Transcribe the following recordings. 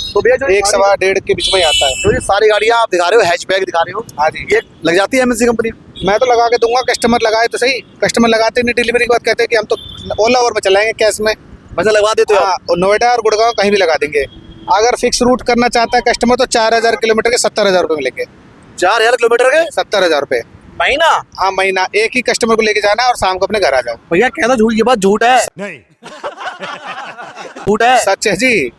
तो भैया जो 1-1.25 के बीच में ही आता है। तो ये सारी गाड़ियाँ आप दिखा रहे हो, हैचबैक दिखा रहे हो, हाँ जी। ये लग जाती है एमएनसी कंपनी? मैं तो लगा के दूंगा, कस्टमर लगाए तो सही। कस्टमर लगाते नहीं, डिलीवरी के बाद कहते हैं कि हम तो ओला ओवर में चलाएंगे कैश में। वैसे लगवा देते हो आप? हाँ, और नोएडा और गुड़गांव कहीं भी लगा देंगे। अगर फिक्स रूट करना चाहता है कस्टमर तो 4000 किलोमीटर के 70,000 रुपये मिलेंगे। 4000 किलोमीटर के 70,000 रुपये महीना? हाँ, महीना। एक ही कस्टमर को लेके जाना है और शाम को अपने घर आ जाओ। भैया कहना झूठ, ये बात झूठ है? नहीं। झूठ है? सच है जी।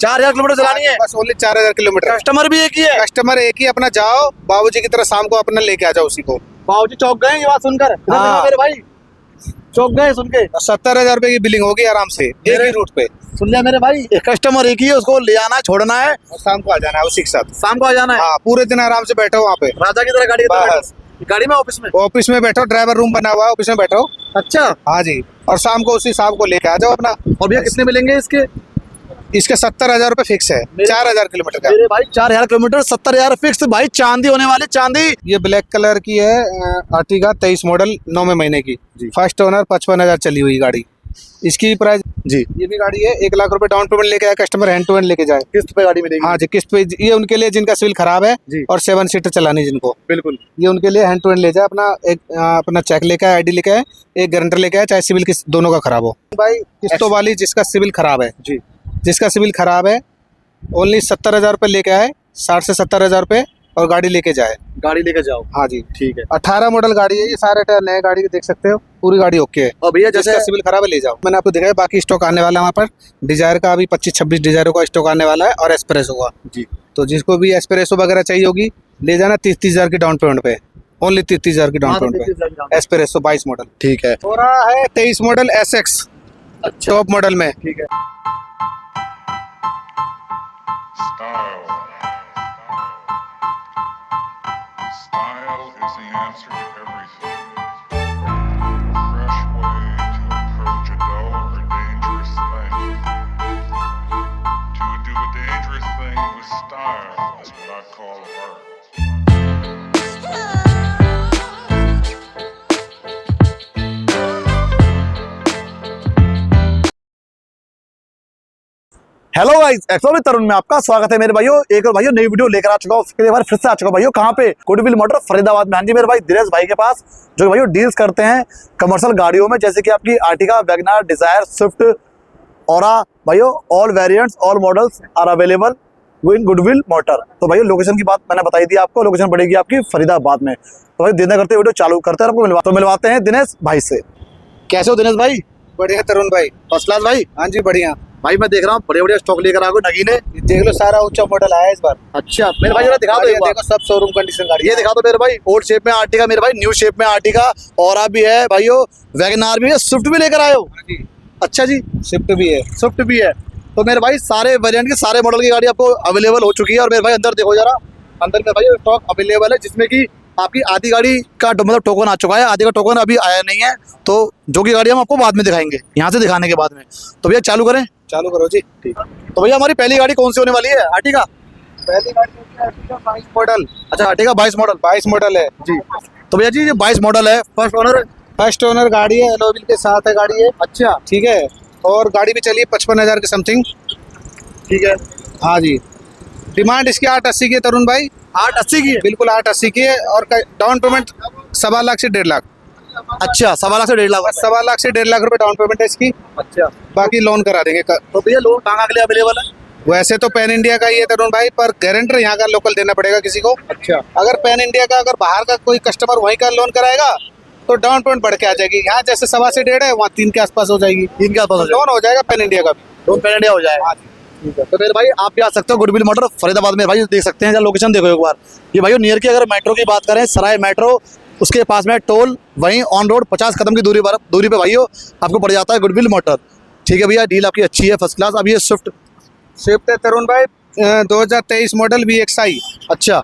4000 किलोमीटर चलानी है? बस ओनली 4000 किलोमीटर। कस्टमर भी एक ही है? कस्टमर एक ही, अपना जाओ बाबूजी की तरह शाम को अपना लेके आ जाओ उसी को। बाबूजी चौक गए ये बात सुनकर? हाँ। मेरे भाई चौक गए सुन के? 70,000 रुपये की बिलिंग होगी आराम से, एक ही रूट पे। सुन लिया मेरे भाई, एक कस्टमर एक ही है, उसको ले आना है, छोड़ना है, और शाम को आ जाना है उसी के साथ। शाम को आ जाना है। हाँ, पूरे दिन आराम से बैठो वहाँ पे, राजा की तरह गाड़ी की तरह बस। बैठो। गाड़ी में ऑफिस में? ऑफिस में बैठो, ड्राइवर रूम बना हुआ है, ऑफिस में बैठो। अच्छा। हाँ जी, और शाम को उसी शाम को लेके आ जाओ अपना। और भैया कितने मिलेंगे इसके? इसके 70,000 रुपये फिक्स है, 4000 किलोमीटर का। मेरे भाई 4000 किलोमीटर 70,000 फिक्स। भाई चांदी होने वाली, चांदी। ये ब्लैक कलर की है, आर्टिगा 23 मॉडल, 9वें महीने की। फर्स्ट ओनर, 55,000 चली हुई गाड़ी। इसकी प्राइस जी, ये भी गाड़ी है 1 लाख रुपए डाउन पेमेंट लेके आए कस्टमर, हैंड टू हैंड लेके जाए। किस्त पे गाड़ी मिलेगी? हाँ जी, किस्त पे। ये उनके लिए जिनका सिविल खराब है जी। और 7 सीटर चलानी जिनको, बिल्कुल। ये उनके लिए हैंड टू हैंड ले जाए। अपना एक अपना चेक लेके आए, आईडी लेके आए, एक गारंटर लेके आए, चाहे सिविल किस दोनों का खराब हो। भाई किस्तों वाली जिसका सिविल खराब है जी, जिसका सिविल खराब है, ओनली 70,000 रुपये लेके आए, 60 से 70,000 रुपये, और गाड़ी लेके जाए। गाड़ी लेकर जाओ। हाँ जी, ठीक है। 18 मॉडल गाड़ी है ये, सारे टायर नए गाड़ी के देख सकते हो, पूरी गाड़ी ओके है। और भैया जिसका जैसे सिविल खराब है ले जाओ। मैंने आपको दिखाया, बाकी स्टॉक आने वाला है वहाँ पर। डिजायर का अभी 25-26 डिजायरों का स्टॉक आने वाला है, और एस्प्रेसो का जी, तो जिसको भी एस्प्रेसो वगैरह चाहिए होगी ले जाना 30,000 की डाउन पेमेंट पे, ओनली 30,000 की डाउन पेमेंट पे। एस्प्रेसो 22 मॉडल ठीक है। हो रहा है 23 मॉडल SX अच्छा, टॉप मॉडल में। ठीक है। Style. Style is the answer to everything. A fresh way to approach a dull or dangerous thing. To do a dangerous thing with style is what I call art. Hello guys, actually Tarun में आपका स्वागत है मेरे भाइयों। एक और भाइयों नई वीडियो लेकर आ चुका हूँ, फिर से आ चुका हूँ भाइयों। कहाँ पे? गुडविल मोटर फरीदाबाद में। हाँ जी मेरे भाई दिनेश भाई के पास, जो भाइयों डील्स करते हैं कमर्शियल गाड़ियों में, जैसे कि आपकी Ertiga, WagonR, Dzire, Swift, Aura. भाइयों all variants, all models are available in Goodwill Motor. तो भाइयों लोकेशन की बात मैंने बताई थी आपको, लोकेशन पड़ेगी आपकी फरीदाबाद में। तो भाई देना करते वीडियो चालू करते हैं, आपको मिलवाते हैं दिनेश भाई से। कैसे हो दिनेश भाई? बढ़िया तरुण भाई। फर्स्ट क्लास भाई। हाँ जी बढ़िया भाई मैं देख रहा हूँ बड़े बड़े स्टॉक लेकर आ गए नगीने। ये देख लो, सारा ऊंचा मॉडल आया है इस बार। अच्छा मेरे भाई जरा दिखा दो एक बार। देखो सब शोरूम कंडीशन गाड़ी। ये दिखा दो मेरे भाई, ओल्ड शेप में आर्टिगा मेरे भाई, न्यू शेप में आर्टिगा, औरा भी है भाइयों, वैगनआर भी है, स्विफ्ट भी लेकर आए हो? अच्छा जी, स्विफ्ट भी है। स्विफ्ट भी है। तो मेरे भाई सारे वेरिएंट की, सारे मॉडल की गाड़ी आपको अवेलेबल हो चुकी है। और मेरे भाई अंदर देखो जरा, अंदर में भाई स्टॉक अवेलेबल है, जिसमें कि आपकी आधी गाड़ी का मतलब टोकन आ चुका है, आधी का टोकन अभी आया नहीं है, तो जो की गाड़ी हम आपको बाद में दिखाएंगे, यहाँ से दिखाने के बाद में। तो भैया चालू करें? चालू करो जी। ठीक। तो भैया हमारी पहली गाड़ी कौन सी होने वाली है? आर्टिगा पहली गाड़ी होगी आर्टिगा 22 मॉडल। अच्छा आर्टिगा 22 मॉडल। 22 मॉडल है जी। तो भैया जी ये 22 मॉडल है, फर्स्ट ओनर? फर्स्ट ओनर गाड़ी है, एलोविल के साथ है गाड़ी है। अच्छा ठीक है, और गाड़ी भी चली है 55,000 के समथिंग। ठीक है। हाँ जी, डिमांड इसकी 880 की है तरुण भाई। 880 की है? बिल्कुल 880 की है, और डाउन पेमेंट 1.25 लाख से 1.5 लाख। अच्छा 1.25 से 1.5 लाख। बस 1.25 लाख से 1.5 लाख रुपए डाउन पेमेंट है इसकी, अच्छा बाकी लोन करा देंगे। तो भैया लोन कहाँ के लिए अवेलेबल है? वैसे तो पैन इंडिया का ही है तरुण भाई, पर गारंटर यहाँ का लोकल देना पड़ेगा किसी को। अच्छा अगर पैन इंडिया का, अगर बाहर का कोई कस्टमर वहीं का लोन कराएगा तो डाउन पेमेंट बढ़ के आ जाएगी। यहाँ जैसे 1.25 से 1.5 है, वहाँ 3 के आसपास हो जाएगी। 3 के आसपास लोन हो जाएगा पैन इंडिया का भी। लोन पैन इंडिया हो जाएगा। ठीक है। तो मेरे भाई आप भी आ सकते हो गुडविल मोटर फरीदाबाद में। भाई देख सकते हैं, जरा लोकेशन देखो एक बार। ये भाई नियर की अगर मेट्रो की बात करें, सराय मेट्रो, उसके पास में टोल, वहीं ऑन रोड 50 कदम की दूरी पे भाइयों आपको पड़ जाता है गुडविल मोटर। ठीक है भैया, डील आपकी अच्छी है, फर्स्ट क्लास। अब ये स्विफ्ट है तरुण भाई 2023 मॉडल VXI। अच्छा,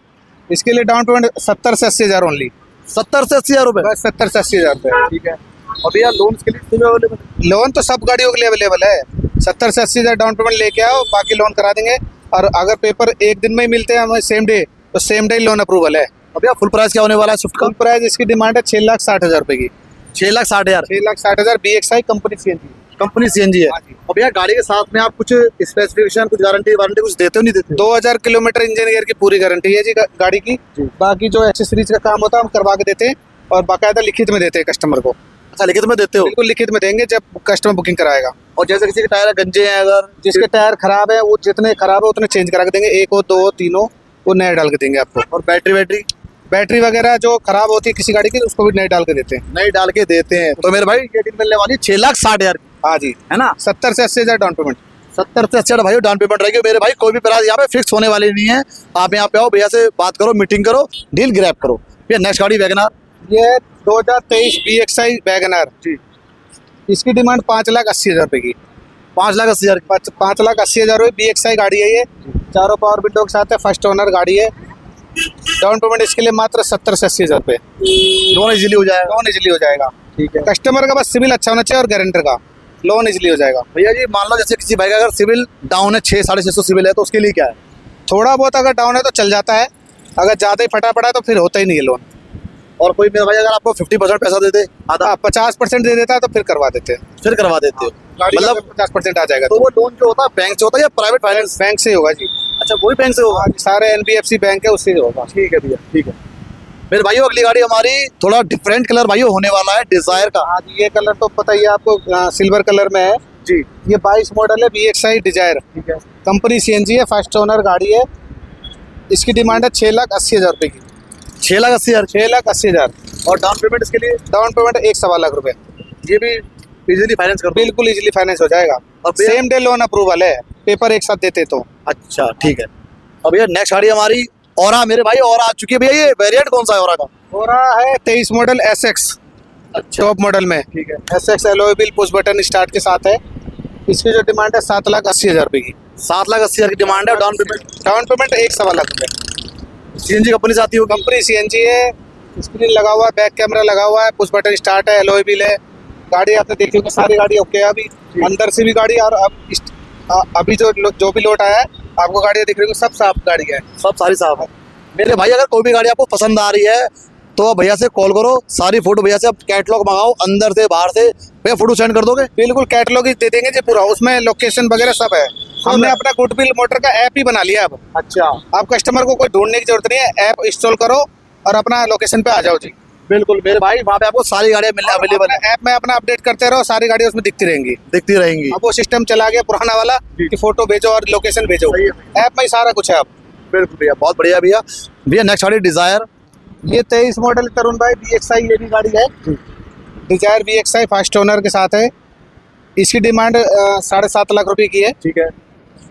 इसके लिए डाउन पेमेंट 70 से 80 हज़ार ओनली। 70 से 80 हज़ार रुपये? बस 70 से 80 हज़ार रुपये। ठीक है। और भैया लोन के लिए अवेलेबल? लोन तो सब गाड़ियों के लिए अवेलेबल है। 70 से 80 हज़ार डाउन पेमेंट लेके आओ, बाकी लोन करा देंगे। और अगर पेपर एक दिन में ही मिलते हैं हमें सेम डे, तो सेम डे लोन अप्रूवल है। अब भैया फुल प्राइस क्या होने वाला है स्विफ्ट का? फुल प्राइस इसकी डिमांड है 6,60,000 रुपये की। 6,60,000? 6,60,000 VXI company CNG। Company CNG है। हाँ जी। और भैया गाड़ी के साथ में आप कुछ स्पेसिफिकेशन, कुछ गारंटी वारंटी कुछ देते हो नहीं देते? 2000 किलोमीटर इंजन गियर की पूरी गारंटी है जी गाड़ी की। बाकी जो एक्सेसरीज का काम होता है हम करवा के देते हैं और बाकायदा लिखित में देते हैं कस्टमर को। अच्छा, लिखित में देते हो? बिल्कुल लिखित में देंगे जब कस्टमर बुकिंग कराएगा। और जैसे किसी के टायर गंजे हैं, अगर जिसके टायर खराब है वो जितने खराब है उतने चेंज करा के देंगे, एक हो दो तीनों वो नए डाल के देंगे आपको। और बैटरी बैटरी वगैरह जो खराब होती है किसी गाड़ी की उसको भी नए डाल के देते हैं। नई डाल के देते हैं। तो मेरे भाई ये डील मिलने वाली 6,60,000 की, हाँ जी, है ना? 70 से 80 हज़ार डाउन पेमेंट। 70 से 80 भाई डाउन पेमेंट रहेगी मेरे भाई। कोई भी प्राइस यहाँ पे फिक्स होने वाली नहीं है। आप यहाँ पे आओ, भैया से बात करो, मीटिंग करो, डील ग्रैब करो। भैया नेक्स्ट गाड़ी वैगनआर, ये 2023 BXI वैगनआर जी, इसकी डिमांड 5,80,000 रुपये की। 5,80,000 की। 5,80,000 रुपये BXI गाड़ी है ये, चारों पावर विंडो के साथ है, फर्स्ट ओनर गाड़ी है। डाउन पेमेंट इसके लिए मात्र 70 से 80 हज़ार रुपये। लोन इजीली हो जाएगा। लोन इजीली हो जाएगा। ठीक है कस्टमर का बस सिविल अच्छा होना चाहिए और गारंटर का लोन इजीली हो जाएगा। भैया जी। मान लो जैसे किसी भाई का अगर सिविल डाउन है, 600-650 सिविल है, तो उसके लिए क्या है? थोड़ा बहुत अगर डाउन है तो चल जाता है, अगर ज़्यादा ही फटा पड़ा है तो फिर होता ही नहीं है लोन। और कोई मेरा भाई अगर आपको 50% पैसा दे दे, आधा, हाँ 50% दे देता है तो फिर करवा देते हैं। फिर करवा देते हो? मतलब मतलब 50% आ जाएगा तो वो लोन जो होता है बैंक से होता है या प्राइवेट फाइनेंस? बैंक से ही होगा जी। अच्छा, वही बैंक से होगा। हाँ, सारे NBFC बैंक है उससे ही होगा। ठीक है भैया, ठीक है। मेरे भाइयों अगली गाड़ी हमारी थोड़ा डिफरेंट कलर भाइयों होने वाला है, डिजायर का। हाँ जी, ये कलर तो पता ही है आपको, सिल्वर कलर में है जी, ये 22 मॉडल है BXI डिजायर। ठीक है। कंपनी CNG है, फर्स्ट ओनर गाड़ी है। इसकी डिमांड है 6,80,000 रुपये की। 6,80,000। 6,80,000 और डाउन पेमेंट इसके लिए? डाउन पेमेंट 1.25 लाख रुपए। ये भी इजीली फाइनेंस कर दो? बिल्कुल इजीली फाइनेंस हो जाएगा और भैया- सेम डे लोन अप्रूवल है, पेपर एक साथ देते तो। अच्छा, ठीक है। अब भैया नेक्स्ट गाड़ी हमारी औरा, मेरे भाई औरा आ चुकी है। भैया ये वेरिएंट कौन सा है औरा का? हो रहा है 23 मॉडल SX टॉप मॉडल में। ठीक है। SX alloy wheel push button start के साथ है। इसकी जो डिमांड है 7,80,000 रुपये की। 7,80,000 की डिमांड है। डाउन पेमेंट 1.25 लाख रुपये। सीएनजी कंपनी से आती होगी? कंपनी CNG है, स्क्रीन लगा हुआ है, बैक कैमरा लगा हुआ है, पुश बटन स्टार्ट है, एलॉय व्हील है। गाड़ी आपने देखी होगी, सारी गाड़ी ओके है। अभी अंदर से भी गाड़ी और अभी जो भी लोट आया है आपको गाड़ी दिख रही है, सब साफ गाड़ी है, सब सारी साफ है। मेरे भाई अगर कोई भी गाड़ी आपको पसंद आ रही है तो आप भैया से कॉल करो, सारी फोटो भैया से आप कैटलॉग मंगाओ, अंदर से बाहर से। भैया फोटो सेंड कर दोगे? बिल्कुल कैटलॉग ही दे देंगे जी पूरा, उसमें लोकेशन वगैरह सब है। हमने अपना गुडविल मोटर का ऐप ही बना लिया अब। अच्छा, आप कस्टमर को कोई ढूंढने की जरूरत नहीं है, ऐप इंस्टॉल करो और अपना लोकेशन पे आ जाओ जी। बिल्कुल मेरे भाई, वहाँ पे आपको सारी गाड़ियाँ मिलने अवेलेबल है, ऐप में अपना अपडेट करते रहो, सारी गाड़ी उसमें दिखती रहेंगी। दिखती रहेंगी। अब वो सिस्टम चला गया पुराना वाला कि फोटो भेजो और लोकेशन भेजो, सही है। ऐप में ही सारा कुछ है अब। बिल्कुल भैया, बहुत बढ़िया भैया। भैया नेक्स्ट गाड़ी डिजायर, ये 23 मॉडल तरुण भाई BXI ये भी गाड़ी है, डिजायर BXI फर्स्ट ओनर के साथ है। इसकी डिमांड 7.5 लाख रुपए की है। ठीक है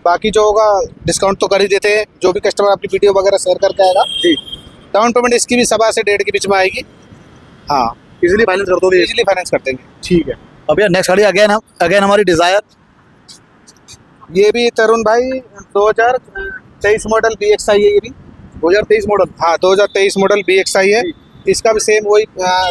बाकी जो होगा डिस्काउंट तो कर ही देते हैं, जो भी कस्टमर अपनी वीडियो वगैरह शेयर करके आएगा जी। डाउन पेमेंट इसकी भी 1.25 से 1.5 के बीच में आएगी। हाँ इजीली फाइनेंस कर दोगे? इजीली फाइनेंस कर देंगे। ठीक है। अब भैया नेक्स्ट गाड़ी अगेन हमारी डिजायर, ये भी तरुण भाई 2023 मॉडल BXI है, ये भी 2023 मॉडल। हाँ 2023 मॉडल BXI है। इसका भी सेम वही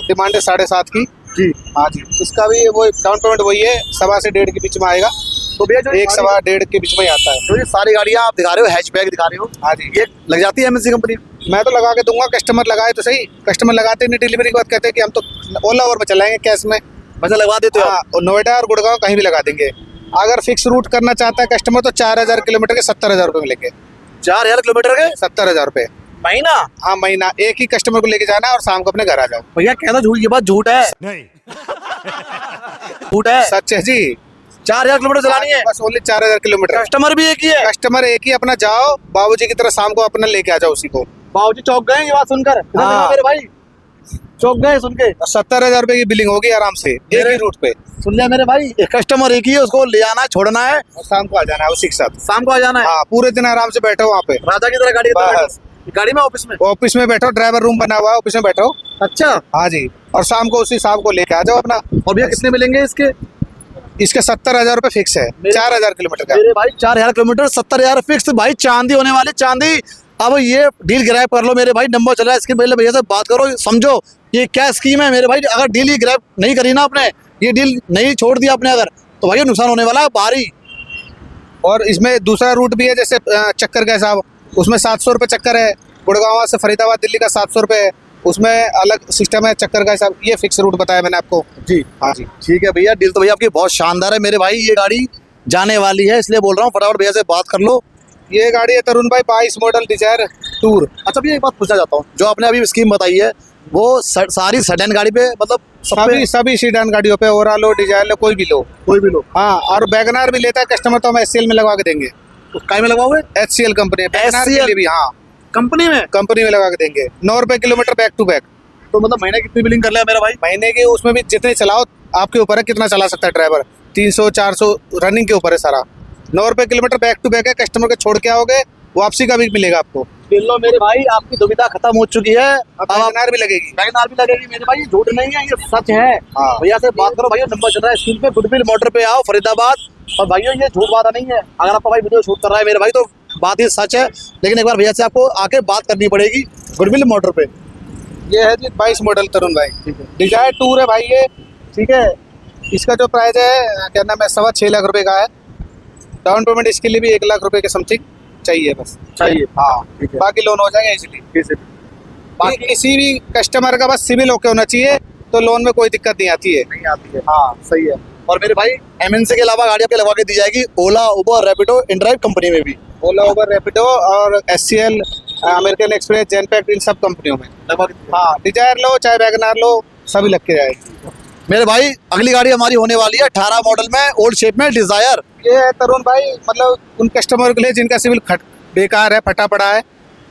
डिमांड है 7.5 की जी। हाँ जी। इसका भी वो डाउन पेमेंट वही है, 1.25 से 1.5 के बीच में आएगा। तो भैया जो 1.25-1.5 के बीच में ही आता है। जो ये सारी गाड़ियाँ आप दिखा रहे हो, हैचबैक दिखा रहे हो, हाँ जी। ये लग जाती है MNC कंपनी? मैं तो लगा के दूंगा, कस्टमर लगाए तो सही। कस्टमर लगाते नहीं, डिलीवरी के बाद कहते हैं कि हम तो ओला ओवर में चलाएंगे कैश में। वैसे लगवा देते हो? हाँ, और नोएडा और गुड़गांव कहीं भी लगा देंगे। अगर फिक्स रूट करना चाहता है कस्टमर तो 4,000 किलोमीटर के 70,000 रुपये मिलेंगे। 4,000 किलोमीटर के 70,000 रुपये महीना? हाँ महीना। एक ही कस्टमर को लेके जाना है और शाम को अपने घर आ जाओ। भैया कहना झूठ, ये बात झूठ है? नहीं। झूठ है? सच है जी। 4,000 किलोमीटर चलानी है? बस ओनली 4,000 किलोमीटर। कस्टमर भी एक ही है? कस्टमर एक ही, अपना जाओ बाबूजी की तरह शाम को अपना लेके आ जाओ उसी को। बाबूजी चौक गए ये बात सुनकर? हाँ। मेरे भाई चौक गए सुन के। 70,000 रुपये की बिलिंग होगी आराम से एक ही रूट पे। सुन लिया मेरे भाई, एक कस्टमर एक ही है, उसको ले आना है, छोड़ना है, और शाम को आ जाना है उसी के साथ। शाम को आ जाना है। हाँ पूरे दिन आराम से बैठो वहाँ पे, राजा की तरह गाड़ी की तरह बस। बैठो। गाड़ी में ऑफिस में? ऑफिस में बैठो, ड्राइवर रूम बना हुआ है, ऑफिस में बैठो। अच्छा। हाँ जी। और शाम को उसी शाम को लेके आ जाओ अपना। और भैया कितने मिलेंगे इसके? इसके 70,000 रुपये फिक्स है, 4,000 किलोमीटर का। मेरे भाई 4,000 किलोमीटर 70,000 फिक्स भाई, चांदी होने वाली चांदी। अब ये डील ग्रैब कर लो मेरे भाई, नंबर चला है इसके, पहले भैया से बात करो, समझो ये क्या स्कीम है मेरे भाई। अगर डील ही ग्रैब नहीं करी ना आपने, ये डील नहीं छोड़ दिया आपने अगर, तो भाई नुकसान होने वाला है भारी। और इसमें दूसरा रूट भी है, जैसे चक्कर का साहब, उसमें 700 रुपये चक्कर है। गुड़गांव से फरीदाबाद दिल्ली का 700 रुपये है। उसमें अलग सिस्टम है चक्कर का, सब ये फिक्स रूट बताया मैंने आपको। जी हाँ जी। ठीक है भैया, डील तो भैया आपकी बहुत शानदार है मेरे भाई। ये गाड़ी जाने वाली है इसलिए बोल रहा हूँ, फटाफट भैया से बात कर लो। ये गाड़ी है तरुण भाई 22 मॉडल डिजायर टूर। अच्छा भैया एक बात पूछना चाहता हूँ, जो आपने अभी स्कीम बताई है वो सारी सेडान गाड़ी पे मतलब सब पे सभी सीडान गाड़ियों पे, ओरा लो डिजायर लो कोई भी लो। कोई भी लोग हाँ, और वैगनार भी लेता है कस्टमर तो हम HCL में लगवा के देंगे। काय में लगवाओगे? HCL कंपनी है वैगनार के लिए भी। हाँ, कंपनी में कंपनी में लगा के देंगे। 9 रुपए किलोमीटर बैक टू बैक। तो मतलब महीने कितनी बिलिंग कर लिया मेरा भाई? महीने के उसमें भी जितने चलाओ आपके ऊपर है, कितना चला सकता है ड्राइवर। 300 400 रनिंग के ऊपर है सारा। 9 रुपए किलोमीटर बैक टू बैक है, कस्टमर के छोड़ के आओगे वापसी का भी मिलेगा आपको। लो मेरे भाई, आपकी दुविधा खत्म हो चुकी है। अब वैगनार भी लगेगी। वैगनार भी लगेगी मेरे भाई, झूठ नहीं है, ये सच है। हाँ। भैया से बात करो भैया, नंबर चल रहा है स्क्रीन पे। गुडविल मोटर पे आओ फरीदाबाद। और भैया ये झूठ बात नहीं है, अगर आपका भाई वीडियो शूट कर रहा है मेरे भाई तो बात ही सच है। लेकिन एक बार भैया से आपको आके बात करनी पड़ेगी गुडविल मोटर पे। ये है जी 22 मॉडल तरुण भाई, डिजायर टूर है भाई ये। ठीक है, इसका जो प्राइस है क्या नाम है 6.25 लाख रुपए का है। डाउन पेमेंट इसके लिए भी 1 लाख रुपए के समथिंग चाहिए बस। चाहिए। हाँ, ठीक है। बाकी लोन हो जाएगा इजीली। बाकी किसी भी कस्टमर का बस सिविल ओके होना चाहिए तो लोन में कोई दिक्कत नहीं आती है। नहीं आती है। हाँ सही है। और मेरे भाई MNC के अलावा गाड़ी आपके लगवा के दी जाएगी ओला, उबर, रैपिडो, इनड्राइव कंपनी में भी। ओला, उबर, रैपिडो और HCL, अमेरिकन एक्सप्रेस, जेनपैक्ट, इन सब कंपनियों में। हाँ, डिजायर लो चाहे वैगनार लो सभी लग के जाएगी। मेरे भाई अगली गाड़ी हमारी होने वाली है 18 मॉडल में ओल्ड शेप में डिजायर। ये है तरुण भाई, मतलब उन कस्टमर के लिए जिनका सिविल बेकार है, फटा पड़ा है।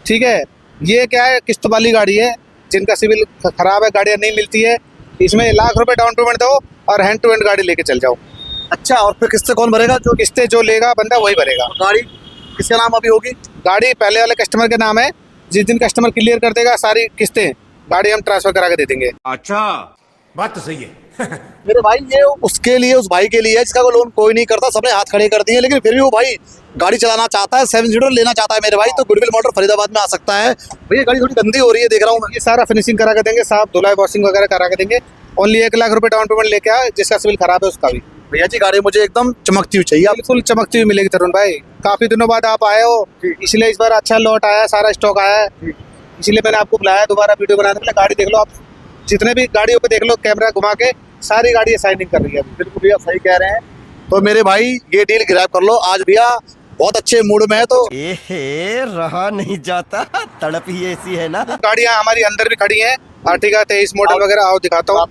ठीक है, ये क्या है किस्त वाली गाड़ी है, जिनका सिविल खराब है, गाड़ियाँ नहीं मिलती है। इसमें 1 लाख रुपए डाउन पेमेंट दो और हैंड टू हैंड गाड़ी लेके चल जाओ। अच्छा, और फिर किस्तें कौन भरेगा? जो किस्तें जो लेगा बंदा वही भरेगा। गाड़ी किसके नाम अभी होगी? गाड़ी पहले वाले कस्टमर के नाम है। जिस दिन कस्टमर क्लियर कर देगा सारी किस्तें, गाड़ी हम ट्रांसफर करा के दे देंगे। अच्छा, बात तो सही है। मेरे भाई ये उसके लिए, उस भाई के लिए है जिसका वो लोन कोई नहीं करता, सबने हाथ खड़े कर दिए, लेकिन फिर भी वो भाई गाड़ी चलाना चाहता है, 7 सीटर लेना चाहता है मेरे भाई, तो गुडविल मोटर फरीदाबाद में आ सकता है। भैया गाड़ी थोड़ी गंदी हो रही है देख रहा हूँ मैं। ये सारा फिनिशिंग करा के देंगे, साफ धुलाई वॉशिंग वगैरह करा के देंगे। ओनली 1 लाख रुपए डाउन पेमेंट लेके आए, जिसका सिविल खराब है उसका भी। भैया जी गाड़ी मुझे एकदम चमकती हुई चाहिए। बिल्कुल चमकती हुई मिलेगी तरुण भाई। काफी दिनों बाद आप आए हो, इसलिए इस बार अच्छा लॉट आया, सारा स्टॉक आया है, इसलिए मैंने आपको बुलाया दोबारा वीडियो बनाने के लिए। गाड़ी देख लो आप, जितने भी गाड़ियों पे देख लो, कैमरा घुमा के सारी गाड़ी शाइनिंग कर रही है। बिल्कुल भैया सही कह रहे हैं। तो मेरे भाई ये डील ग्रैब कर लो आज। भैया बहुत अच्छे मूड में है तो रहा नहीं जाता, तड़प ही ऐसी है ना। गाड़ियाँ हमारी अंदर भी खड़ी हैं, आर्टिका 23 मॉडल वगैरह। आओ दिखाता हूँ।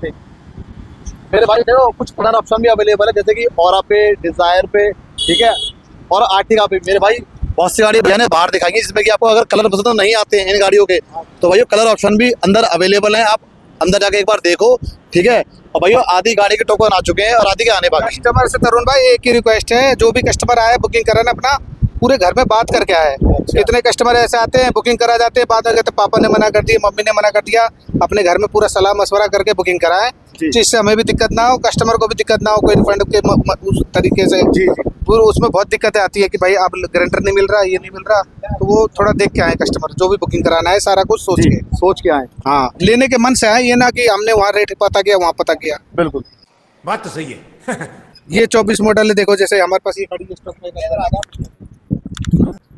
मेरे भाई देखो कुछ कलर ऑप्शन भी अवेलेबल है, जैसे कि ऑरा पे, डिजायर पे, ठीक है, और आर्टिका पे। मेरे भाई बहुत सी गाड़ी भैया ने बाहर दिखाई जिसमें कि आपको अगर कलर पसंद नहीं आते हैं इन गाड़ियों के, तो भाई कलर ऑप्शन भी अंदर अवेलेबल है, आप अंदर जाके एक बार देखो। ठीक है, और भैया आधी गाड़ी के टोकन आ चुके हैं और आधी के आने बाकी। कस्टमर से तरुण भाई एक ही रिक्वेस्ट है, जो भी कस्टमर आए बुकिंग करा ना अपना, पूरे घर में बात करके आए। कितने कस्टमर ऐसे आते हैं बुकिंग करा जाते हैं, बाद में कहते पापा ने मना कर दिया, मम्मी ने मना कर दिया। अपने घर में पूरा सलाह मशवरा करके बुकिंग कराएं, जिससे हमें भी दिक्कत ना हो, कस्टमर को भी दिक्कत ना हो, कोई रिफंड के उस तरीके से। जी पूरा उसमें बहुत दिक्कतें आती है कि भाई आप गारंटर नहीं मिल रहा, ये नहीं मिल रहा, तो वो थोड़ा देख के आए कस्टमर। जो भी बुकिंग कराना है सारा कुछ सोच के आए। हाँ, लेने के मन से आए, ये ना कि हमने वहाँ रेट पता किया वहाँ पता किया। बिल्कुल बात तो सही है। ये 24 मॉडल है, देखो जैसे हमारे पास ये खड़ी है स्टॉक में।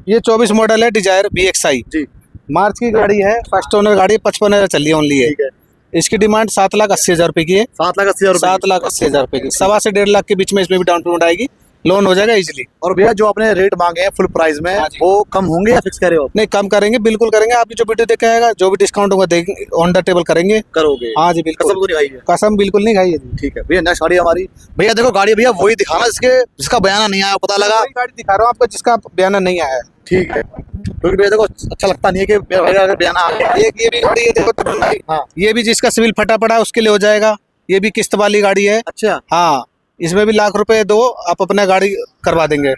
ये 24 मॉडल है डिजायर VXI जी। मार्च की गाड़ी है, फर्स्ट ओनर गाड़ी, 55,000 चली है ओनली है। इसकी डिमांड 7,80,000 रुपए की है। 7,80,000 रुपए। 7,80,000 रुपए की, 1.25 से 1.5 लाख के बीच में इसमें भी डाउन पेमेंट आएगी, लोन हो जाएगा इजीली। और भैया जो आपने रेट मांगे हैं फुल प्राइस में, वो कम होंगे या फिक्स करे हो? नहीं, कम करेंगे, बिल्कुल करेंगे। आपकी जो वीडियो देख आएगा, जो भी डिस्काउंट होगा देंगे, ऑन द टेबल करेंगे। करोगे? हाँ जी बिल्कुल। कसम तो नहीं खाई है? कसम बिल्कुल नहीं खाई है जी। ठीक है भैया, नेक्स्ट गाड़ी हमारी। भैया देखो गाड़ी भैया वही दिखाना जिसका बयाना नहीं आया, पता लगा। वही गाड़ी दिखा रहा हूँ आपको जिसका बयाना नहीं आया है। ठीक है, क्योंकि भैया देखो अच्छा लगता नहीं है कि मेरा भैया अगर बयाना आ गया। एक ये भी गाड़ी है देखो तरुण भाई। हाँ। ये भी जिसका सिविल फटा पड़ा है उसके लिए हो जाएगा। ये भी किस्त वाली गाड़ी है। अच्छा। हाँ, इसमें भी 1 लाख रुपए दो, आप अपना गाड़ी करवा देंगे।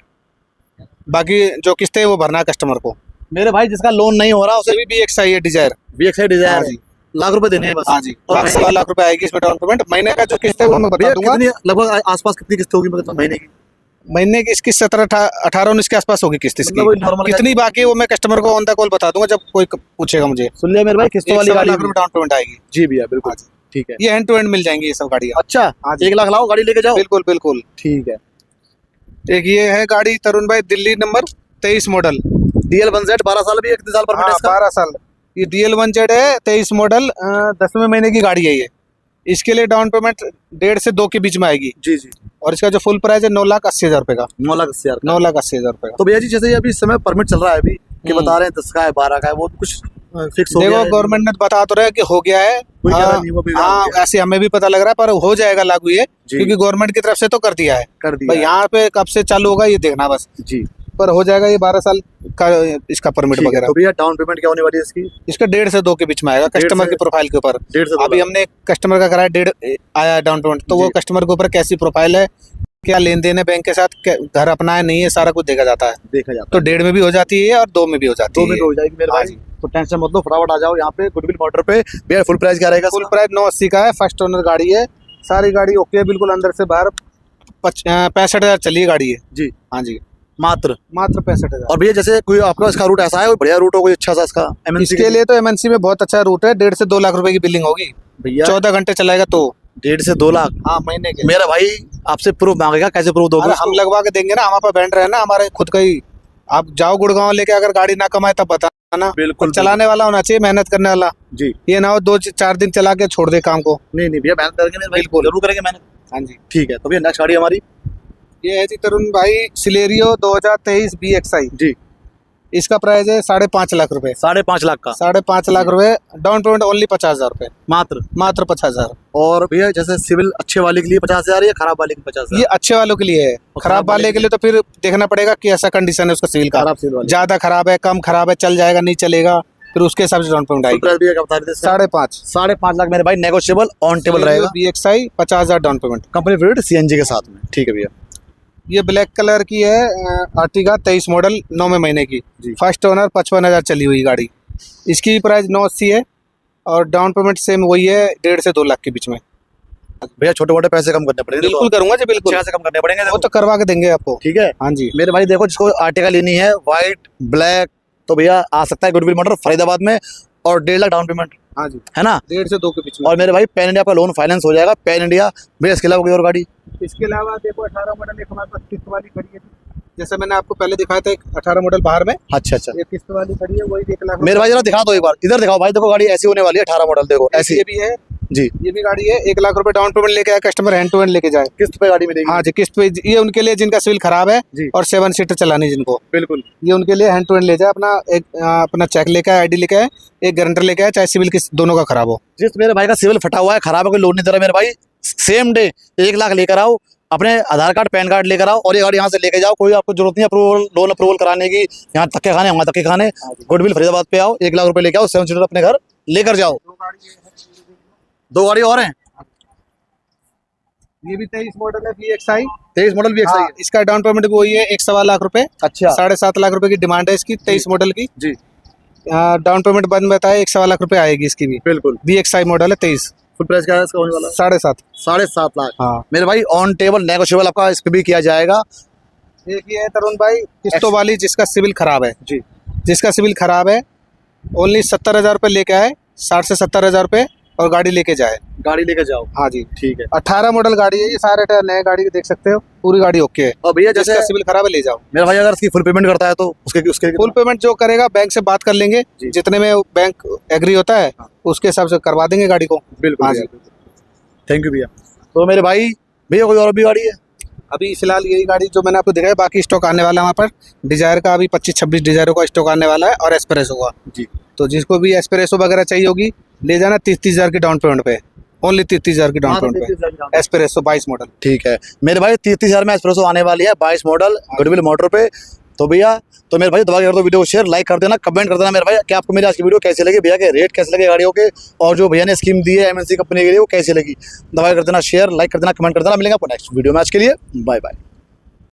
बाकी जो किस्तें हैं वो भरना है कस्टमर को। मेरे भाई जिसका लोन नहीं हो रहा उसे भी VXI है डिजायर। VXI डिजायर हाँ है। जी। लाख रुपए देने हैं बस। हाँ जी, और 1.25 लाख रुपए आएगी इसमें डाउन पेमेंट। महीने का जो किस्त है वो मैं बता भैया दूंगा। कितनी लगभग आसपास कितनी किस्त होगी मतलब महीने की? महीने की इसकी 17-18-19 के आसपास होगी किस्त इसकी। मतलब वही normal कितनी बाकी है वो मैं कस्टमर को ऑन द कॉल बता दूंगा जब कोई पूछेगा मुझे। सुन लिया मेरे भाई, किस्त वाली 1.25 गाड़ी लाख रुपए डाउन पेमेंट आएगी। जी भैया बिल्कुल। ठीक है, ये हैंड टू हैंड मिल जाएंगी ये सब गाड़ियाँ। अच्छा। हाँ जी। 1 लाख लाओ गाड़ी लेके जाओ। बिल्कुल बिल्कुल। ठीक है। एक ये है गाड़ी तरुण भाई, Delhi number 23 model. DL 1Z 12 साल भी है, कितने साल परमिट है इसका? 12 साल ये DL1Z है, 23 मॉडल, 10वें महीने की गाड़ी है ये। इसके लिए डाउन पेमेंट 1.5 से 2 के बीच में आएगी, जी जी। और इसका जो फुल प्राइस है 9,80,000 रुपए का। 9,80,000 का। 9,80,000 रुपए का। तो भैया जी जैसे ये अभी इस समय परमिट चल रहा है अभी कि बता रहे हैं 10 का है 12 का है, वो कुछ फिक्स हो गया देखो है? गवर्नमेंट ने बता तो रहा है कि हो गया है, कोई कह रहा नहीं, वो भी हो हाँ गया। ऐसे हमें भी पता लग रहा है, पर हो जाएगा लागू ये, जी। क्योंकि गवर्नमेंट की तरफ से तो कर दिया है। कर दिया भाई है। यहाँ पे कब से चालू होगा ये देखना बस, जी। पर हो जाएगा ये 12 साल का इसका परमिट ठीक है, वगैरह। तो भैया डाउन पेमेंट क्या होने वाली है इसकी? इसका 1.5 से 2 के बीच में आएगा 1.5 कस्टमर से- की प्रोफाइल के ऊपर। 1.5 से 2 अभी हमने कस्टमर का कराया 1.5 आया डाउन पेमेंट, तो वो जी। कस्टमर के ऊपर कैसी प्रोफाइल है, क्या लेन देन है बैंक के साथ, घर अपना है नहीं है, सारा कुछ देखा जाता है। देखा जाता तो 1.5 में भी हो जाती है और 2 में भी हो जाती 2 है। में हो जाएगी मेरे हाँ भाई। जी। तो टेंशन मत लो, फटाफट आ जाओ यहाँ पे गुडविल मोटर पे। भैया फुल प्राइस क्या रहेगा? फुल प्राइस 980 का है, फर्स्ट ओनर गाड़ी है, सारी गाड़ी ओके है बिल्कुल, अंदर से बाहर 65,000 चली है गाड़ी है। जी। हाँ जी, मात्र। मात्र 65,000। और भैया जैसे कोई आपका इसका रूट ऐसा है, कोई बढ़िया रूट हो, कोई अच्छा सा इसका MNC इसके लिए तो MNC में बहुत अच्छा रूट है, 1.5 से 2 लाख रुपए की बिलिंग होगी, भैया 14 घंटे चलाएगा तो। 1.5 से 2 लाख हाँ महीने के। मेरा भाई आपसे प्रूफ मांगेगा, कैसे प्रूफ दोगे? अरे हम लगवा के देंगे ना, हमारे पास बैंड है ना हमारे खुद का ही। आप जाओ गुड़गांव लेके, अगर गाड़ी ना कमाए तब बताना। बिल्कुल, चलाने वाला होना चाहिए, मेहनत करने वाला। जी। ये ना हो 2-4 दिन चला के छोड़ दे काम को। नहीं नहीं भैया, मेहनत करेंगे मेरे भाई, बिल्कुल। जरूर करेंगे मेहनत। हाँ जी। ठीक है, तो भैया नेक्स्ट गाड़ी हमारी। ये है जी तरुण भाई सिलेरियो 2023 BXI। जी। इसका प्राइस है 5.5 लाख रुपए। 5.5 लाख का 5.5 लाख रुपए, डाउन पेमेंट ओनली 50,000 रुपए, मात्र। मात्र 50,000। और भैया जैसे सिविल अच्छे वाले के लिए 50,000 या खराब वाले के 50,000? ये अच्छे वालों के लिए है, खराब वाले के लिए तो फिर देखना पड़ेगा कि ऐसा कंडीशन है उसका सिविल का, खराब सिविल वाले। ज्यादा खराब है, कम खराब है, चल जाएगा नहीं चलेगा, फिर उसके हिसाब से डाउन पेमेंट फुल आएगी। प्राइस भैया क्या बता रहे थे? 5.5। 5.5 लाख मेरे भाई, नेगोशिएबल ऑन टेबल रहेगा। BXI 50,000 down payment. Company fitted CNG के साथ में। ठीक है भैया। ये ब्लैक कलर की है, आर्टिगा 23 मॉडल, 9वें महीने की, जी। फर्स्ट ओनर, 55,000 चली हुई गाड़ी। इसकी भी प्राइस 980 है, और डाउन पेमेंट सेम वही है, 1.5 से 2 लाख के बीच में। भैया छोटे मोटे पैसे कम करने पड़ेंगे, बिल्कुल करूंगा जी, बिल्कुल, से कम करने पड़ेंगे वो तो करवा के देंगे आपको। ठीक है हाँ जी। मेरे भाई। देखो जिसको आर्टिका लेनी है व्हाइट ब्लैक, तो भैया आ सकता है गुडविल मोटर फरीदाबाद में, और 1.5 लाख डाउन पेमेंट हाँ जी, है ना। 1.5 से 2 के बीच में। और मेरे भाई पैन इंडिया का लोन फाइनेंस हो जाएगा, पैन इंडिया। भैया इसके अलावा कोई और गाड़ी? इसके अलावा देखो 18 मॉडल एक हमारे पास किस्त वाली खड़ी है, जैसे मैंने आपको पहले दिखाया था, एक 18 मॉडल बाहर में, अच्छा अच्छा। ये किस्त वाली खड़ी है, वही 1 लाख मेरे भाई जरा दिखा दो एक बार, इधर दिखाओ भाई। देखो गाड़ी ऐसी होने वाली है, 18 मॉडल, देखो ऐसी। ये भी है, जी। ये भी गाड़ी है, 1 लाख रुपए डाउन पेमेंट लेके आए कस्टमर, हैंड टू हैंड लेके जाए। किस्त पे गाड़ी मिलेगी? हाँ जी, किस्त पे। ये उनके लिए जिनका सिविल खराब है जी। और 7 सीटर चलानी जिनको, बिल्कुल। ये उनके लिए हैंड टू हैंड ले जाए, अपना अपना चेक लेके आए, ID लेके आए, एक गारंटर लेके आए, चाहे सिविल किस दोनों का खराब हो। जिस मेरे भाई का सिविल फटा हुआ है, खराब है, कोई लोन नहीं दे रहा, मेरे भाई सेम डे 1 लाख लेकर आओ, अपने आधार कार्ड पैन कार्ड लेकर आओ, और ये गाड़ी यहाँ से लेके जाओ। कोई आपको जरूरत नहीं अप्रूवल, लोन अप्रूवल कराने की, यहाँ धक्के खाने, वहाँ धक्के खाने। गुडविल फरीदाबाद पे आओ, 1 लाख रुपए लेके आओ, 7 सीटर अपने घर लेकर जाओ। 2 गाड़ी और हैं। ये भी 23 मॉडल है, BXI। 23 मॉडल भी हाँ, इसका डाउन पेमेंट भी वही है, 1.25 लाख रुपए, अच्छा 7.5 लाख रुपए की डिमांड है इसकी, 23 मॉडल की। जी। डाउन पेमेंट बंद बताया, 1.25 लाख रुपए आएगी इसकी भी। बिल्कुल। BXI मॉडल है 23। फुल प्राइस क्या है इसका होने वाला? 7.5। 7.5 लाख। हाँ। मेरे भाई ऑन टेबल नेगोशिएबल आपका इस पे भी किया जाएगा। एक ये है तरुण भाई किस्तों वाली, जिसका सिविल खराब है, जी। जिसका सिविल खराब है, ओनली 70,000 रुपए लेके आए, 60 से 70,000 रुपए, और गाड़ी लेके जाए। गाड़ी लेकर जाओ। हाँ जी। ठीक है। 18 मॉडल गाड़ी है ये, सारे टायर नए गाड़ी के देख सकते हो, पूरी गाड़ी ओके है। और भैया जैसे जिसका सिविल खराब है ले जाओ। मेरा भाई अगर इसकी फुल पेमेंट करता है तो उसके उसके फुल पेमेंट जो करेगा बैंक से बात कर लेंगे, जी। जितने में बैंक एग्री होता है उसके हिसाब से करवा देंगे गाड़ी को। बिल्कुल हाँ भैया, जी। बिल्कुल। थैंक यू भैया। तो मेरे भाई भैया कोई और भी गाड़ी है? अभी फिलहाल यही गाड़ी जो मैंने आपको दिखाया, बाकी स्टॉक आने वाला है हमारे पर। डिजायर का अभी 25-26 डिजायरों का स्टॉक आने वाला है, और एस्प्रेसो का। जी। तो जिसको भी एस्प्रेसो वगैरह चाहिए होगी, ले जाना 30,000 की डाउन पेमेंट पे, ओनली 30,000 की डाउन पेमेंट पे। Espresso 22 model. ठीक है मेरे भाई, 30,000 में एस्प्रेसो आने वाली है, 22 मॉडल गुडविल मोटर पे। तो भैया तो मेरे भाई दबा के कर दो वीडियो को शेयर, लाइक कर देना, कमेंट कर देना मेरे भाई कि आपको मेरी आज की वीडियो कैसे लगी, भैया के रेट कैसे लगे गाड़ियों के, और जो भैया ने स्कीम दी है MNC कंपनी के लिए वो कैसे लगी। दबा के कर देना शेयर, लाइक कर देना, कमेंट कर देना। मिलेंगे आपको नेक्स्ट वीडियो में। आज के लिए बाय बाय।